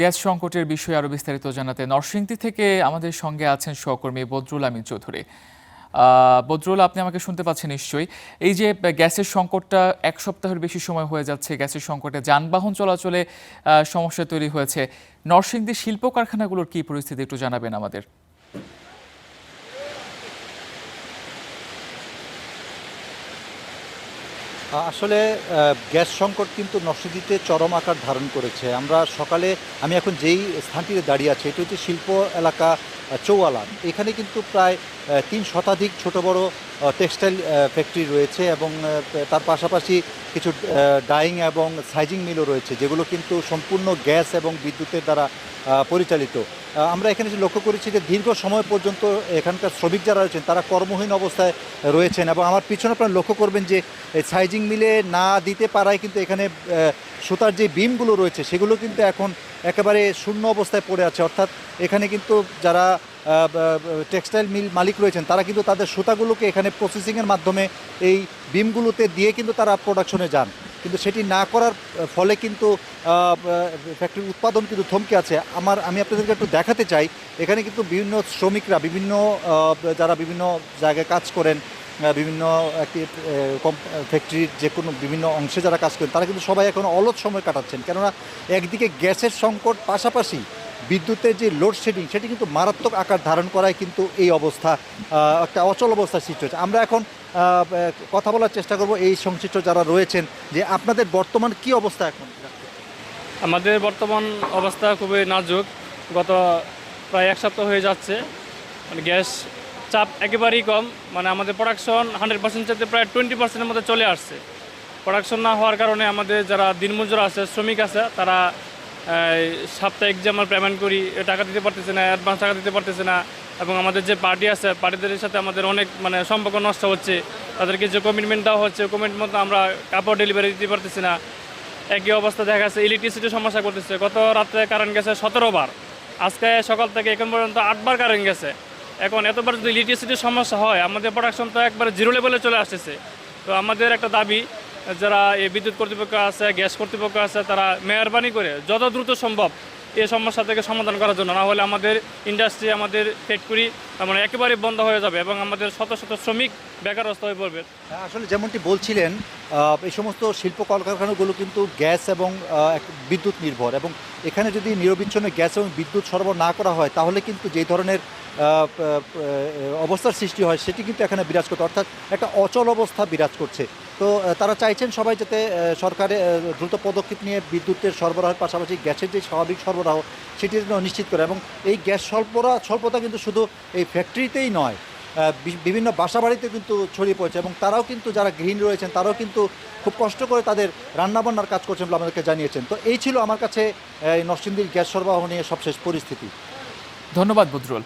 Gas সংকটের বিষয়ে আরো বিস্তারিত জানাতে নরসিংদী থেকে আমাদের সঙ্গে আছেন সহকর্মী বদরুল আমিন চৌধুরী। বদরুল, আপনি আমাকে শুনতে পাচ্ছেন নিশ্চয়ই। এই যে গ্যাসের সংকটটা এক সপ্তাহের বেশি সময় হয়ে যাচ্ছে, গ্যাসের সংকটে যানবাহন চলাচলে সমস্যা তৈরি হয়েছে। নরসিংদীর শিল্প কারখানাগুলোর কি পরিস্থিতি একটু জানাবেন আমাদের। আসলে গ্যাস সংকট কিন্তু নরসিংদীতে চরম আকার ধারণ করেছে। আমরা সকালে আমি এখন যেই স্থানটিতে দাঁড়িয়ে আছি এটি হচ্ছে শিল্প এলাকা চৌয়ালা। এখানে কিন্তু প্রায় ৩ শতাধিক ছোট বড় টেক্সটাইল ফ্যাক্টরি রয়েছে এবং তার পাশাপাশি কিছু ডাইং এবং সাইজিং মিলও রয়েছে, যেগুলো কিন্তু সম্পূর্ণ গ্যাস এবং বিদ্যুতের দ্বারা পরিচালিত। আমরা এখানে লক্ষ্য করেছি যে দীর্ঘ সময় পর্যন্ত এখানকার শ্রমিক যারা রয়েছেন তারা কর্মহীন অবস্থায় রয়েছেন এবং আমার পিছনে আপনারা লক্ষ্য করবেন যে সাইজিং মিলে না দিতে পারায় কিন্তু এখানে সুতার যে বিমগুলো রয়েছে সেগুলো কিন্তু এখন একেবারে শূন্য অবস্থায় পড়ে আছে। অর্থাৎ এখানে কিন্তু যারা টেক্সটাইল মিল মালিক রয়েছেন তারা কিন্তু তাদের সুতাগুলোকে এখানে প্রসেসিংয়ের মাধ্যমে এই বিমগুলোতে দিয়ে কিন্তু তারা প্রোডাকশনে যান, কিন্তু সেটি না করার ফলে কিন্তু ফ্যাক্টরির উৎপাদন কিন্তু থমকে আছে। আমি আপনাদেরকে একটু দেখাতে চাই, এখানে কিন্তু বিভিন্ন শ্রমিকরা যারা বিভিন্ন জায়গায় কাজ করেন, বিভিন্ন একটি ফ্যাক্টরির যে কোনো বিভিন্ন অংশে যারা কাজ করেন তারা কিন্তু সবাই এখন অলস সময় কাটাচ্ছেন, কেননা একদিকে গ্যাসের সংকট, পাশাপাশি বিদ্যুতের যে লোডশেডিং সেটি কিন্তু মারাত্মক আকার ধারণ করায় কিন্তু এই অবস্থা, একটা অচল অবস্থার সৃষ্টি হচ্ছে। আমরা এখন কথা বলার চেষ্টা করব এই সংশ্লিষ্ট যারা রয়েছেন যে আপনাদের বর্তমান কি অবস্থা এখন। আমাদের বর্তমান অবস্থা খুবই নাজুক। গত প্রায় এক সপ্তাহ হয়ে যাচ্ছে, মানে গ্যাস চাপ একেবারেই কম। মানে আমাদের প্রোডাকশন 100% চাইতে প্রায় 20%-এর মধ্যে চলে আসছে। প্রোডাকশন না হওয়ার কারণে আমাদের যারা দিনমজুর আছে, শ্রমিক আছে, তারা সাপ্তাহিক যে আমরা পেমেন্ট করি টাকা দিতে পারতেছে না, অ্যাডভান্স টাকা দিতে পারতেছে না। এবং আমাদের যে পার্টি আছে, পার্টিদের সাথে আমাদের অনেক সম্পর্ক নষ্ট হচ্ছে। তাদেরকে যে কমিটমেন্ট দেওয়া হচ্ছে, কমিটমেন্ট মতো আমরা কাপড় ডেলিভারি দিতে পারতেছি না। একই অবস্থা দেখা যাচ্ছে ইলেকট্রিসিটির সমস্যা করতেছে। গত রাত্রে কারেন্ট গেছে 17 বার, আজকে সকাল থেকে এখন পর্যন্ত 8 বার কারেন্ট গেছে। এখন এতবার যদি ইলেকট্রিসিটির সমস্যা হয়, আমাদের প্রোডাকশন তো একবারে জিরো লেভেলে চলে আসতেছে। তো আমাদের একটা দাবি, যারা এই বিদ্যুৎ কর্তৃপক্ষ আছে, গ্যাস কর্তৃপক্ষ আছে, তারা মেহরবানি করে যত দ্রুত সম্ভব এই সমস্যা থেকে সমাধান করার জন্য, না হলে আমাদের ইন্ডাস্ট্রি, আমাদের ফ্যাক্টরি একেবারে বন্ধ হয়ে যাবে এবং আমাদের শত শত শ্রমিক বেকারস্থ হয়ে পড়বে। আসলে যেমনটি বলছিলেন, এই সমস্ত শিল্প কলকারখানাগুলো কিন্তু গ্যাস এবং বিদ্যুৎ নির্ভর, এবং এখানে যদি নিরবিচ্ছিন্ন গ্যাস এবং বিদ্যুৎ সরবরাহ না করা হয় তাহলে কিন্তু যেই ধরনের অবস্থার সৃষ্টি হয় সেটি কিন্তু এখানে বিরাজ করতে, অর্থাৎ একটা অচল অবস্থা বিরাজ করছে। তো তারা চাইছেন সবাই যাতে সরকারের দ্রুত পদক্ষেপ নিয়ে বিদ্যুতের সরবরাহের পাশাপাশি গ্যাসের যে স্বাভাবিক সরবরাহ সেটি যেন নিশ্চিত করে। এবং এই গ্যাস স্বল্পতা কিন্তু শুধু এই ফ্যাক্টরিতেই নয়, বিভিন্ন বাসাবাড়িতে কিন্তু ছড়িয়ে পড়েছে এবং তারাও কিন্তু, যারা গৃহিণী রয়েছেন তারাও কিন্তু খুব কষ্ট করে তাদের রান্নাবান্নার কাজ করছেন বলে আমাদেরকে জানিয়েছেন। তো এই ছিল আমার কাছে নরসিংদীর গ্যাস সরবরাহ নিয়ে সবশেষ পরিস্থিতি। ধন্যবাদ বদরুল।